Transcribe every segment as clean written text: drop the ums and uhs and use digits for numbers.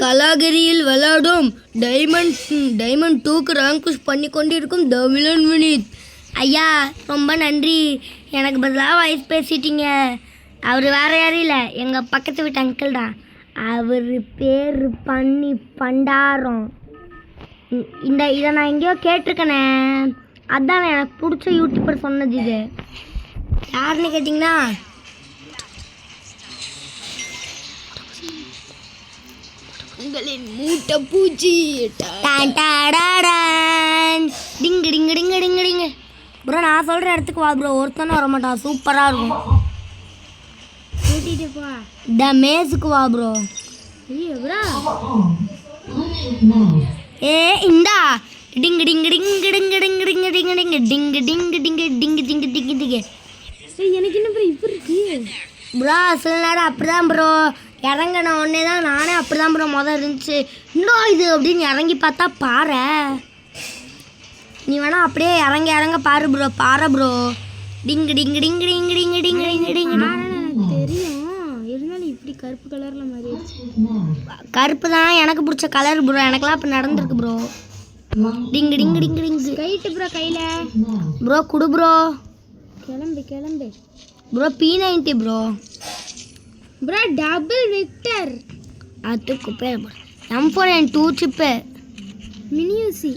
கலாகிரியில் விளையாடும் டைமண்ட் 2க்கு rank push பண்ணி கொண்டிருக்கும் த வில்லன் வினித். ஐயா ரொம்ப நன்றி, எனக்கு பதிலாக வாய்ஸ் பேசிட்டீங்க. அவர் வேறு யாரும் இல்லை, எங்கள் பக்கத்து வீட்டு அங்கிள் தான். அவர் பேர் பண்டாரம். இதை நான் எங்கேயோ கேட்டிருக்கேனே, அதான் எனக்கு பிடிச்ச யூடியூபர் சொன்னது. இது யாருன்னு கேட்டிங்கன்னா உங்களின் மூட்டை பூச்சி. டிங்கு டிங்கு டிங்கு டிங்கு டிங்கு. ப்ரோ நான் சொல்கிற இடத்துக்கு வா ப்ரோ, ஒருத்தனும் வர மாட்டான், சூப்பராக இருக்கும். கூட்டிகிட்டு போ த மேஸுக்கு வா ப்ரோ. ஏ இந்தா டிங்கு டிங்கு டிங்கு டிங்கு டிங்கு டிங்கு டிங்கு டிங்கு டிங்கு டிங்கு டிங்கு டிங்கு டிங்கு டிங்கு டிங்கு. எனக்கு என்ன ப்ரோ இப்போ இருக்கு ப்ரோ? சில நேரம் அப்படி தான் ப்ரோ, இறங்கின உடனே தான் நானே அப்படி தான் ப்ரோ மொதல் இருந்துச்சு. இன்னும் இது அப்படின்னு இறங்கி பார்த்தா பாறை. நீ வேணா அப்படியே இறங்க பாரு ப்ரோ, பாறை ப்ரோ. டிங்கு டிங்கு டிங்கு டிங்கு டிங்கு டிங்கு டிங்கு டிங்கு. எனக்கு தெரியும், இருந்தாலும் இப்படி கருப்பு கலரில் மாதிரி கருப்பு தான் எனக்கு பிடிச்ச கலர் ப்ரோ. எனக்குலாம் இப்போ நடந்திருக்கு ப்ரோ. டிங்கு டிங்கு டிங்கு டிங்கு. கைட்டு ப்ரோ கையில் ப்ரோ குடு ப்ரோ. கிளம்பு bro. P90 bro. Bro double Victor அது குப்பை bro. M4N2 chip mini UC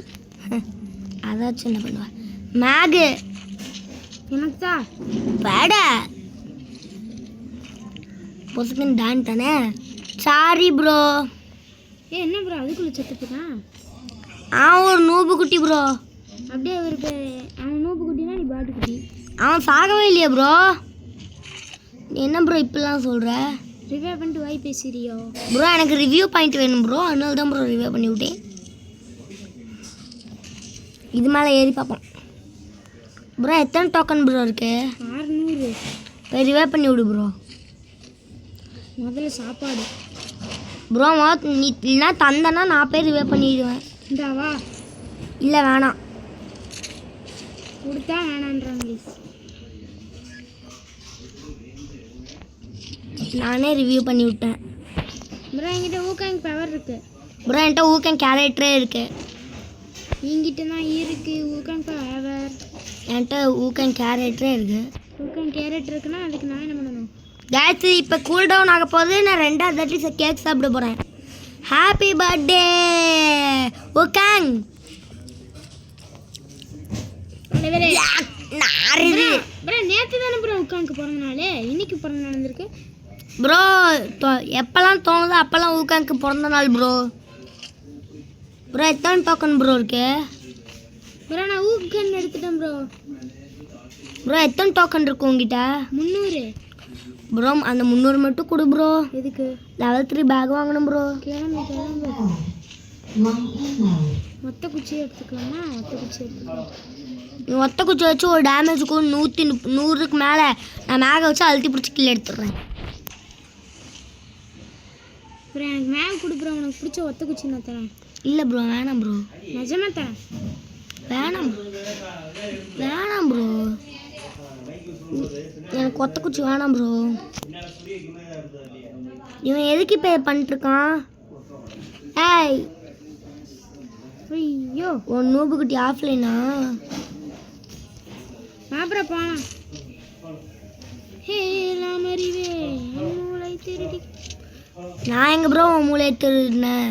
அதாச்சும் என்ன பண்ணுவா மேகு எனக்கு தான் பேட பொசுக்குன்னு டான் தானே. Sorry bro. என்ன ப்ரோ அதுக்குள்ளே செத்துட்டுதான்? ஒரு நூபு குட்டி ப்ரோ. அப்படியே ஒரு அவன் நூபு குட்டினா நீ பாட்டு குட்டி. அவன் சாகவே இல்லையா ப்ரோ? என்ன ப்ரோ இப்படிலாம் சொல்கிற? ரிவ்யூ பண்ணிட்டு வாய் பேசுறியோ ப்ரோ? எனக்கு ரிவ்யூ பாயிண்ட் வேணும் ப்ரோ, அதனால தான் ப்ரோ ரிவ்யூ பண்ணி விட்டேன். இது மேலே ஏறி பார்ப்போம் ப்ரோ. எத்தனை டோக்கன் ப்ரோ இருக்கு? 600. போய் ரிவ்யூ பண்ணி விடு ப்ரோ. முதல்ல சாப்பாடு ப்ரோ. நீ இல்லைனா தந்தனா நான் போய் ரிவ்யூ பண்ணிடுவேன். இந்தாவா? இல்லை வேணாம், கொடுத்தா வேணான்றாங்க. நானே ரிவ்யூ பண்ணி விட்டேன் ப்ரோ. என்கிட்ட ஊக்கங் பவர் இருக்கு ப்ரோ. என்கிட்ட ஊக்கங் கேரக்டரே இருக்கு. என்கிட்ட தான் இருக்கு ஊக்கங் பவர். என்கிட்ட ஊக்கங் கேரக்டரே இருக்கு. ஊக்கங் கேரக்டர் இருக்குன்னா அதுக்கு நான் என்ன பண்ணணும்? கேட்ஸ் இப்போ கூல் டவுன் ஆக போகுது. நான் 2வது தாட்டி கேக் சாப்பிட போகிறேன். Happy birthday ஊக்கங். ப்ரோ நேற்று தானே ப்ரோ ஊக்காங்க்கு பிறந்த நாள், இன்னைக்கு பிறந்த நாள் வந்திருக்கு ப்ரோ. எப்போல்லாம் தோணுதோ அப்போல்லாம் ஊக்காங்க்கு பிறந்த நாள் ப்ரோ. ப்ரோ எத்தனை டோக்கன் ப்ரோ இருக்கு? ப்ரோ நான் ஊக்கன் எடுத்துட்டேன் ப்ரோ. ப்ரோ எத்தனை டோக்கன் இருக்கு உங்ககிட்ட? 300 ப்ரோ. அந்த 300 மட்டும் கொடு ப்ரோ. எதுக்கு? லெவல் 3 பேக் வாங்கணும் ப்ரோ. கிளம்பு. மொத்த குச்சி எடுத்துக்கலாமா? நீ ஒத்த குச்சி வச்சு ஒரு டேமேஜுக்கு 100க்கு மேலே நான் மேக வச்சு அழுத்தி பிடிச்சி கீழே எடுத்துடுறேன் ப்ரோ. எனக்கு மேக கொடு ப்ரோ, உனக்கு பிடிச்ச ஒத்த குச்சி நான் தரேன். இல்லை ப்ரோ வேணாம் ப்ரோ, நிஜமாக தரேன். வேணாம் ப்ரோ, எனக்கு ஒத்த குச்சி வேணாம் ப்ரோ. இவன் எதுக்கு இப்போ பண்ணிட்டுருக்கான்? ஏய் ஐயோ ஒரு நூபு குட்டி ஆஃப்லைனா? அப்புறம் போனா மூளை திருடி. நான் எங்க ப்ரோ மூளை திருடினேன்?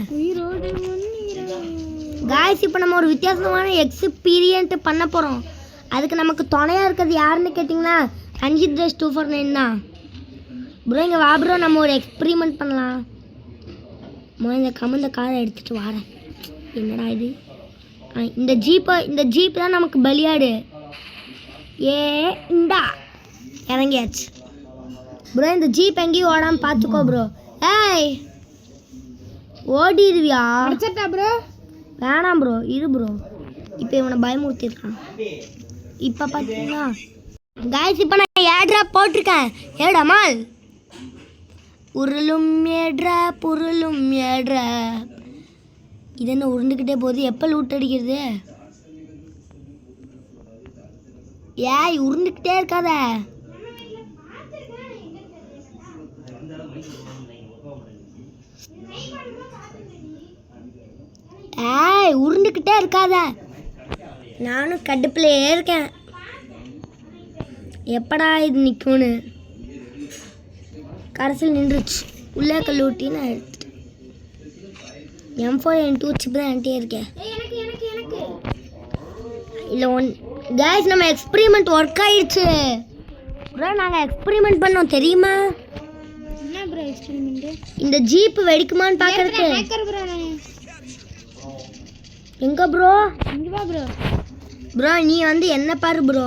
காய்ஸ் இப்போ நம்ம ஒரு வித்தியாசமான எக்ஸ்பீரியன்ட் பண்ண போகிறோம். அதுக்கு நமக்கு துணையாக இருக்கிறது யாருன்னு கேட்டிங்கன்னா ரஞ்சித் ரேஸ் 249 தான் ப்ரோ. இங்கே வா ப்ரோ, நம்ம ஒரு எக்ஸ்பெரிமெண்ட் பண்ணலாம். இந்த கமந்த காரை எடுத்துகிட்டு வரேன். என்னடா இது? இந்த ஜீப் தான் நமக்கு பலியாடு. இந்தா இறங்கியாச்சு ப்ரோ. இந்த ஜீப் எங்கேயும் ஓடாமல் பார்த்துக்கோ ப்ரோ. ஏய் ஓடிடுவியா? ப்ரோ வேணாம் ப்ரோ, இரு ப்ரோ. இப்போ இவனை பயமுறுத்திருக்கான். இப்போ பார்த்தீங்கன்னா காய்ஸ் இப்போ நான் ஏட்ராப் போட்டிருக்கேன். ஏடாமால் உருளும் ஏட்ராப் இது என்ன உருண்டுக்கிட்டே போகுது? எப்போ லூட் அடிக்கிறது? ஏய் உருண்டுக்கிட்டே இருக்காத. ஏய் உருண்டுக்கிட்டே இருக்காத. நானும் கடுப்புலையே இருக்கேன், எப்படா இது நிற்கும்னு. கடைசியில் நின்றுச்சு. உள்ளே கல்லூட்டி நான் எடுத்துட்டேன். M4N2 சிப் தான் என்கிட்டே இருக்கேன். இல்லை கைஸ் நம்ம எக்ஸ்பெரிமெண்ட் ஒர்க் ஆயிடுச்சு ப்ரோ. நாங்கள் எக்ஸ்பெரிமெண்ட் பண்ணோம் தெரியுமா? என்ன ப்ரோ எக்ஸ்பெரிமெண்ட்? இந்த ஜீப் வெடிக்குமான்னு பார்க்கறதுக்கு. எங்க ப்ரோ? இங்க வா ப்ரோ. ப்ரோ நீ வந்து என்ன பாரு ப்ரோ.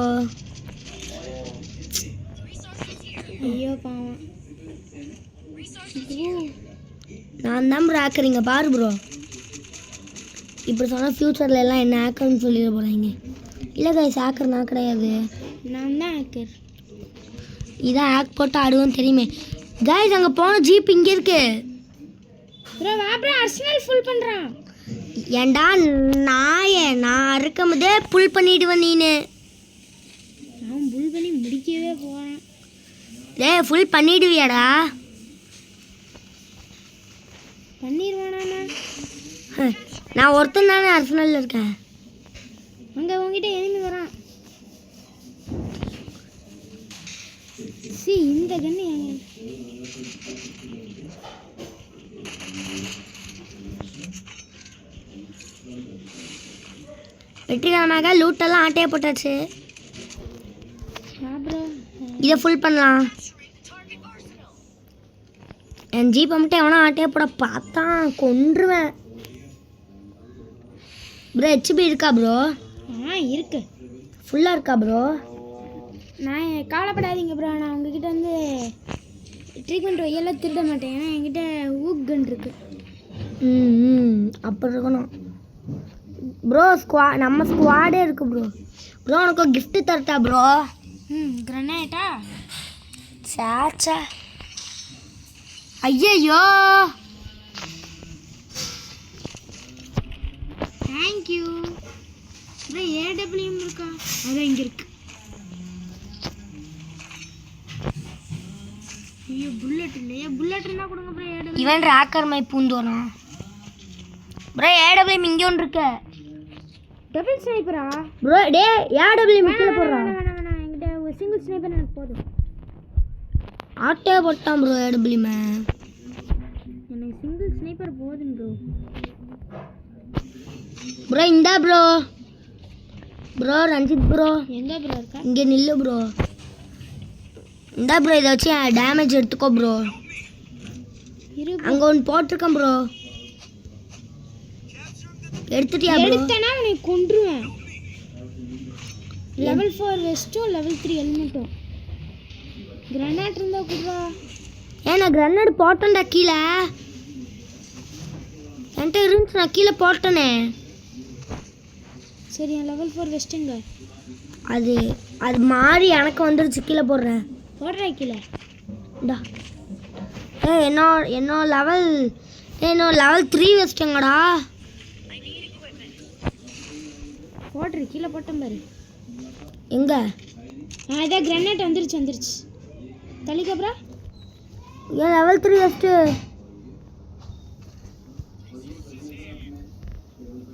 ஐயோ பாவம். நான் தான் ப்ரோ ஹேக்கரிங்க பாரு ப்ரோ. இப்படி சொன்னால் ஃப்யூச்சரில் எல்லாம் என்ன ஹேக்கர்னு சொல்லிட போகிறாங்க. இல்லை கைஸ் ஹேக்கர் நான் கிடையாது, நான் தான் ஹேக்கர். இதான் ஹேக் போட்டு ஆடுவோன்னு தெரியுமே. கைஸ் அங்கே போன ஜீப் இங்கே இருக்கு ப்ரோ. வா ப்ரோ அர்சனல் ஃபுல் பண்ணுறான். ஏண்டா நான் இருக்கும் போதே புல் பண்ணிடுவேன் நீனு. நான் புல் பண்ணி முடிக்கவே போகிறேன். டேய் ஃபுல் பண்ணிடுவியாடா? பண்ணிடுவானா? நான் ஒருத்தன் தானே அர்சனலில் இருக்கேன். அங்கே உங்ககிட்ட எனிமி வரான். இந்த கண்ணு வெற்றிகரமாக லூட்டெல்லாம் ஆட்டையை போட்டாச்சு. ப்ரோ இதை ஃபுல் பண்ணலாம். என் ஜீப்பை மட்டும் எவனா ஆட்டையை போட பார்த்தான் கொன்றுவேன். ப்ரோ ஹெச்பி இருக்கா ப்ரோ? இருக்கு, ஃபுல்லாக இருக்கா ப்ரோ? நான் கவலைப்படாதீங்க ப்ரோ. நான் உங்ககிட்ட வந்து ட்ரீட்மெண்ட் எல்லாம் திருட மாட்டேன். ஏன்னா என்கிட்ட ஊக் கன் இருக்கு. அப்படி இருக்கணும் ப்ரோ. நம்ம ஸ்குவாடே இருக்கு ப்ரோ. ப்ரோ உனக்கு கிஃப்ட் தரட்டா ப்ரோ? கிரனேட்டா? சாச்சா ஐயோ தேங்க்யூ ப்ரோ. ஏடபிள்யூஎம் இருக்கா? அதான் இங்கே இருக்கு. ஐயோ புல்லட் இல்லையா? புல்லட் இருந்தால் கொடுங்க ப்ரோ. ஏடபிள்யூ இவன் ராக்கர் மை பூந்தோணும் ப்ரோ. ஏடபிள்யூஎம் இங்கே ஒன்று இருக்கு. டபுள் ஸ்னைப்பரா ப்ரோ? டே ஏடபிள்யூஎம் கீழே போடுறான். வேணாம் என்கிட்ட ஒரு சிங்கிள் ஸ்னைப்பர் எனக்கு போதும். ஆட்டே போட்டான் ப்ரோ ஏடபிள்யூஎம். எனக்கு சிங்கிள் ஸ்னைப்பர் போதும் ப்ரோ. ப்ரோ இந்தா ப்ரோ. ப்ரோ ரஞ்சித் ப்ரோ எங்கே ப்ரோ இருக்கா? இங்கே நில்லு ப்ரோ. இந்தா ப்ரோ இதை வச்சு டேமேஜ் எடுத்துக்கோ ப்ரோ. அங்கே ஒன்று போட்டிருக்கேன் ப்ரோ. எடுத்துட்டியா ப்ரோ? எடுத்தேன்னா உனக்கு கொன்றுவேன். லெவல் 4 வெஸ்ட்டும் லெவல் 3 ஹெல்மெட்டும். கிரனேட் இருந்தா குடுறா. நான் கிரனேட் போட்டேன்டா கீழே. என்கிட்ட இருந்துச்சு, நான் கீழே போட்டேனே. சரி என் லெவல் 4 வெஸ்ட்டுங்க. அது மாறி எனக்கு வந்துருச்சு. கீழே போடுறேன். போடுறா கீழே. டா என்னோட லெவல் 3 வெஸ்ட்டுங்கடா. போடுற கீழே போட்டேன் பாரு. எங்க? இதான் கிரனேட் வந்துருச்சு. தள்ளிக்கப்புறா. ஏன் லெவல் 3 வெஸ்ட்டு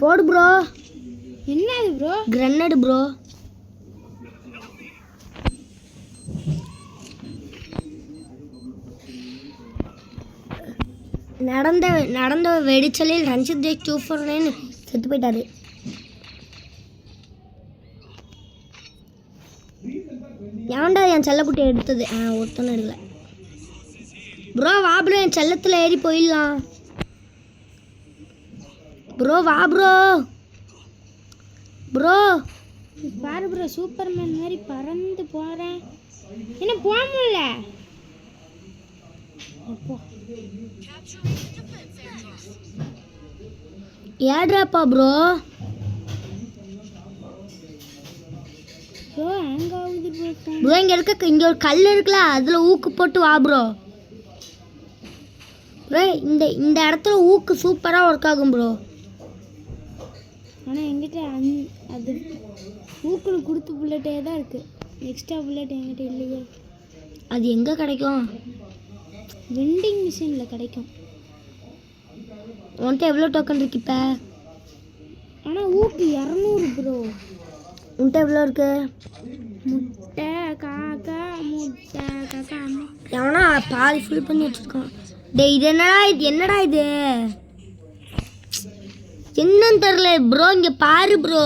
போடு ப்ரோ. என்ன அது ப்ரோ? Grenade bro. நடந்த வெடிச்சலில் ரஞ்சித் தேக் 249 செத்து போயிட்டாரு. எவன்டா என் செல்லக்குட்டியை எடுத்தது? ஒருத்தனும் எடுக்கல ப்ரோ. வா ப்ரோ என் செல்லத்தில் ஏறி போயிடலாம் ப்ரோ. வா ப்ரோ. ப்ரோ பாரு ப்ரோ, சூப்பர்மேன் மாதிரி பறந்து போகிறேன். என்ன போக முடியல. ஏட்ராப்பா ப்ரோ? ப்ரோ ஹேங் ஆகுது ப்ரோ. ப்ரோ இங்கே ஒரு கல் இருக்குல்ல, அதில் ஊக்கு போட்டு வா ப்ரோ. ப்ரோ இந்த இடத்துல ஊக்கு சூப்பராக ஒர்க் ஆகும் ப்ரோ. ஆனால் என்கிட்ட அது ஊக்குன்னு கொடுத்து புல்லட்டே தான் இருக்குது. எக்ஸ்ட்ரா புல்லட் என்கிட்ட இல்லையே. அது எங்கே கிடைக்கும்? வெண்டிங் மிஷினில் கிடைக்கும். உன்கிட்ட எவ்வளோ டோக்கன் இருக்கு இப்போ? ஆனால் ஊக்கு 200 ப்ரோ. உன்ட்ட எவ்வளோ இருக்கு? முட்டை காக்கா முட்டை காக்கா அம்மா. எவனா பாதி ஃபுல் பண்ணி வச்சுருக்கான். டேய் இது என்னடா இது என்னன்னு தெரில ப்ரோ. இங்கே பாரு ப்ரோ,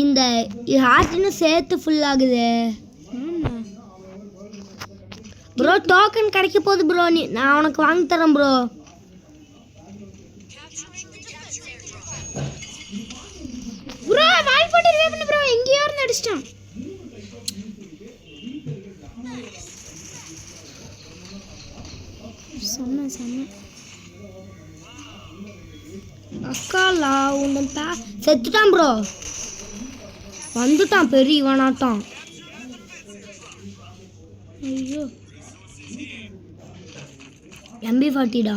இந்த ஹார்ட்னு சேர்த்து ஃபுல் ஆகுது ப்ரோ. டோக்கன் கிடைக்க போகுது ப்ரோ. நான் உனக்கு வாங்கி தரேன் ப்ரோ. ப்ரோ வால் போட்டு ரிவே பண்ணு ப்ரோ. எங்கேயோ இருந்து அடிச்சிட்டான். செம்ம அக்காலா உன் செத்துட்டான் ப்ரோ. வந்துட்டான் பெரிய இவனாட்டம். ஐயோ MB40டா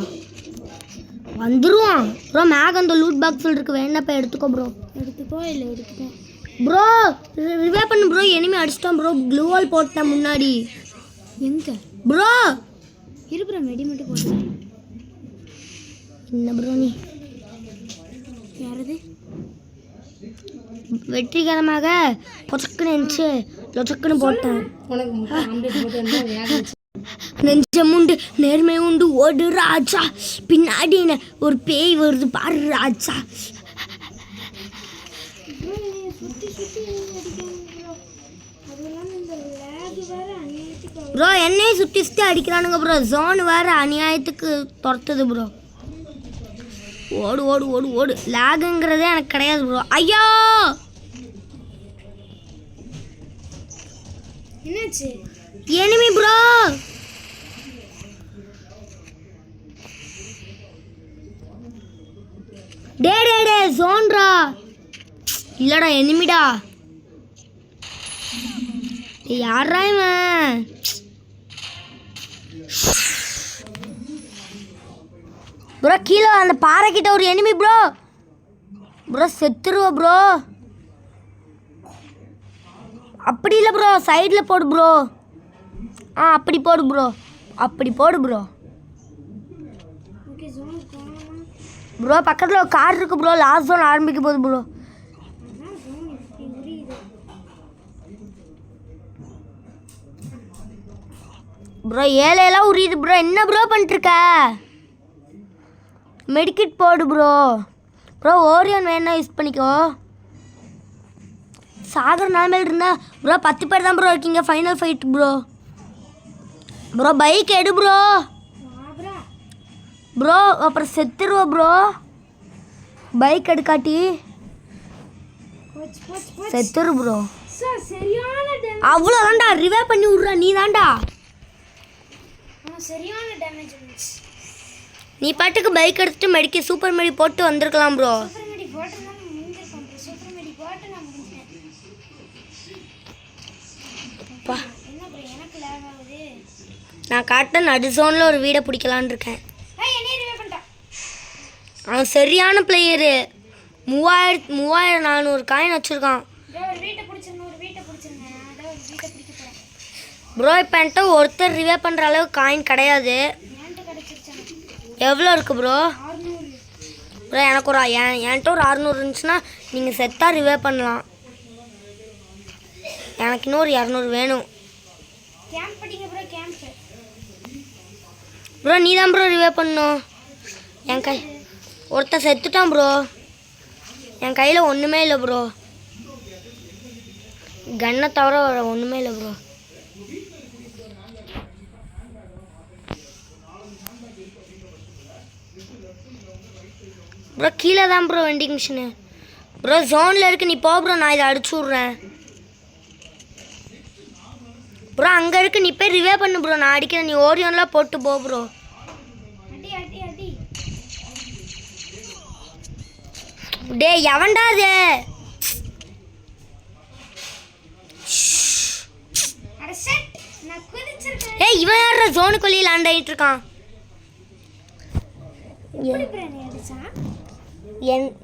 வந்துருவான் ப்ரோ. மேக் அந்த லூட் பாக்ஸில் இருக்கு, வேணப்ப எடுத்துக்கோ ப்ரோ. எடுத்துக்கோ இல்லை எடுத்துக்கோ ப்ரோ. ரிவே பண்ணு ப்ரோ. எனிமே அடிச்சிட்டான் ப்ரோ. க்ளூ வால் போட்டேன் முன்னாடி. எங்க ப்ரோ இரு ப்ரோ, மெடி மட்டும் போட்டேன். என்ன ப்ரோ நீ யாரது? வெற்றிகரமாக பொச்சக்குன்னு நினச்சி லொச்சக்குன்னு போட்டேன். நெஞ்சமுண்டு நேர்மை உண்டு ஓடு ராஜா, பின்னாடி ஒரு பேய் வருது பாரு ராஜா. ப்ரோ என்னையும் சுற்றி சுற்றி அடிக்கிறானுங்க ப்ரோ. ஜோன் வேறு அநியாயத்துக்கு துரத்துது ப்ரோ. ஓடு ஓடு ஓடு ஓடு. லேகுங்கிறதே எனக்கு கிடையாது ப்ரோ. ஐயோ என்னாச்சு? Enemy bro. டே டே டே ஜோன்ரா இல்லடா எனிமிடா. யாரா இவன்? ப்ரோ கீழே அந்த பாறை கிட்ட ஒரு எனிமி ப்ரோ. ப்ரோ செத்துருவ ப்ரோ. அப்படி இல்லை ப்ரோ, சைடில் போடு ப்ரோ. அப்படி போடு ப்ரோ, அப்படி போடு ப்ரோ. ப்ரோ பக்கத்தில் ஒரு கார் இருக்கு ப்ரோ. லாஸ்ட் ஜோன் ஆரம்பிக்க போகுது ப்ரோ. ப்ரோ ஏழையெல்லாம் உரியுது ப்ரோ. என்ன ப்ரோ பண்ணிட்டுருக்க? மெடிக்கிட் போடு ப்ரோ. ப்ரோ ஓரியோன் வேணா யூஸ் பண்ணிக்கோ. சாகர நிலமையில் இருந்தா ப்ரோ 10 பேர் தான் ப்ரோ இருக்கீங்க. Final fight bro. Bro bike எடு ப்ரோ. ப்ரோ அப்புறம் செத்துருவ ப்ரோ. பைக் எடுக்காட்டி செத்துரு ப்ரோ. அவ்வளோ தான்டா. ரிவே பண்ணி விட்றா நீ தான்டா. சரியான டேமேஜ் வந்துச்சு. நீ பாட்டுக்கு பைக் எடுத்துட்டு மெடிக்கி சூப்பர் மெடி போட்டு வந்திருக்கலாம் ப்ரோ. சூப்பர் மெடி போட்டு நான் முடிஞ்சிருக்கேன் ப்ரோ. சூப்பர் மெடி போட்டு நான் முடிஞ்சேன். என்ன ப்ரோ எனக்கு லாக் ஆகுது? நான் காட்ட நடு ஜோனில் ஒரு வீடை பிடிக்கலான்னு இருக்கேன். என்னையே ரிவே பண்ணிட்டான். அவன் சரியான பிளேயரு. 3400 காயின் வச்சுருக்கான் ஒரு வீட்டை பிடிச்சிருங்க, ஒரு வீட்டை பிடிச்சிருங்க. அதான் ஒரு வீட்டை பிடிக்க போகிறேன் ப்ரோ. இப்போ என்கிட்ட ஒருத்தர் ரிவே பண்ணுற அளவுக்கு காயின் கிடையாது. எவ்வளோ இருக்குது ப்ரோ? 600 ப்ரோ எனக்கு ஒரு என்கிட்ட ஒரு 600 இருந்துச்சுன்னா நீங்கள் செத்தாக ரிவே பண்ணலாம். எனக்கு இன்னும் ஒரு 200 வேணும் கேம்ப் படிங்க ப்ரோ. கேம்ப் ப்ரோ நீ தான் ப்ரோ ரிவே பண்ணணும். என் கை ஒருத்தன் செத்துட்டான் ப்ரோ. என் கையில் ஒன்றுமே இல்லை ப்ரோ. கன்னை தவிர ஒன்றுமே இல்லை ப்ரோ. ப்ரோ கீழே தான் ப்ரோ வெண்டிங் மிஷினு. ப்ரோ ஜோனில் இருக்கு, நீ போ ப்ரோ. நான் இதை அடிச்சு விட்றேன் ப்ரோ. அங்கே இருக்கு, நீ போய் ரிவே பண்ணு ப்ரோ. நான் அடிக்கிறேன், நீ ஓரியோன்லாம் போட்டு போ ப்ரோ. அடி அடி அடி. டே எவன்டா அது? அட செட் நான் குதிச்சிருக்கேன். ஏய் இவன் யாரா ஜோனுக்குள்ளே லேண்ட் ஆகிட்டு இருக்கான்? எப்படி ப்ரோ நீ அடிச்சா?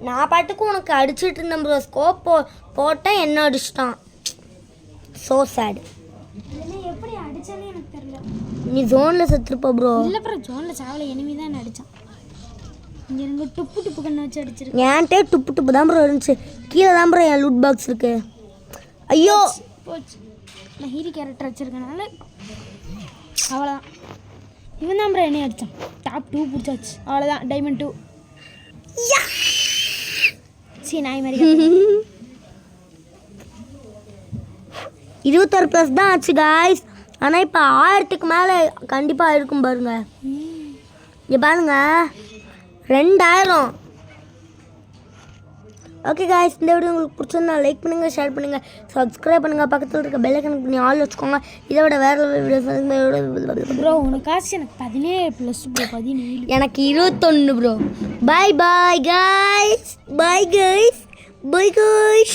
நான் பாட்டுக்கு உனக்கு அடிச்சுட்டு இருந்தேன் ப்ரோ. ஸ்கோப் போட்டால் என்ன அடிச்சிட்டான். So sad. இதெல்லாம் எப்படி அடிச்சானே எனக்கு தெரியல. நீ ஜோனில் செத்துருப்ப ப்ரோ. இல்லை ப்ரோ ஜோனில் சாவல. எனிமி தான் அடித்தான். இங்கே எனக்கு டுப்பு டுப்பு கண்ணை வச்சு அடிச்சிருக்கு. என்கிட்ட டுப்பு டுப்பு தான் ப்ரோ இருந்துச்சு. கீழே தான் ப்ரோ என் லூட் பாக்ஸ் இருக்கு. ஐயோ போச்சு. நான் ஹீரி கேரக்டர் வச்சிருக்கனால அவ்வளோதான். இவன் தான் ப்ரோ என்னைய அடித்தான். டாப் 2 பிடிச்சாச்சு. அவ்வளோதான். டைமண்ட் 2. சரி நாய் மாதிரி 21 ப்ளஸ் தான் ஆச்சு காய்ஸ். ஆனால் இப்போ 1000க்கு மேலே கண்டிப்பாக இருக்கும் பாருங்க. இங்கே பாருங்க 2000. ஓகே காய்ஸ், இந்த வீடியோ உங்களுக்கு பிடிச்சிருந்தா லைக் பண்ணுங்கள், ஷேர் பண்ணுங்கள், சப்ஸ்கிரைப் பண்ணுங்கள், பக்கத்தில் இருக்க பெல் ஐக்கன் பண்ணி ஆல் வச்சுக்கோங்க. இதை விட வேறு வீடியோஸ் ப்ரோ உனக்கு காசு எனக்கு 17+ ப்ரோ 17. எனக்கு 21 bro. Bye bye guys, bye guys, bye guys.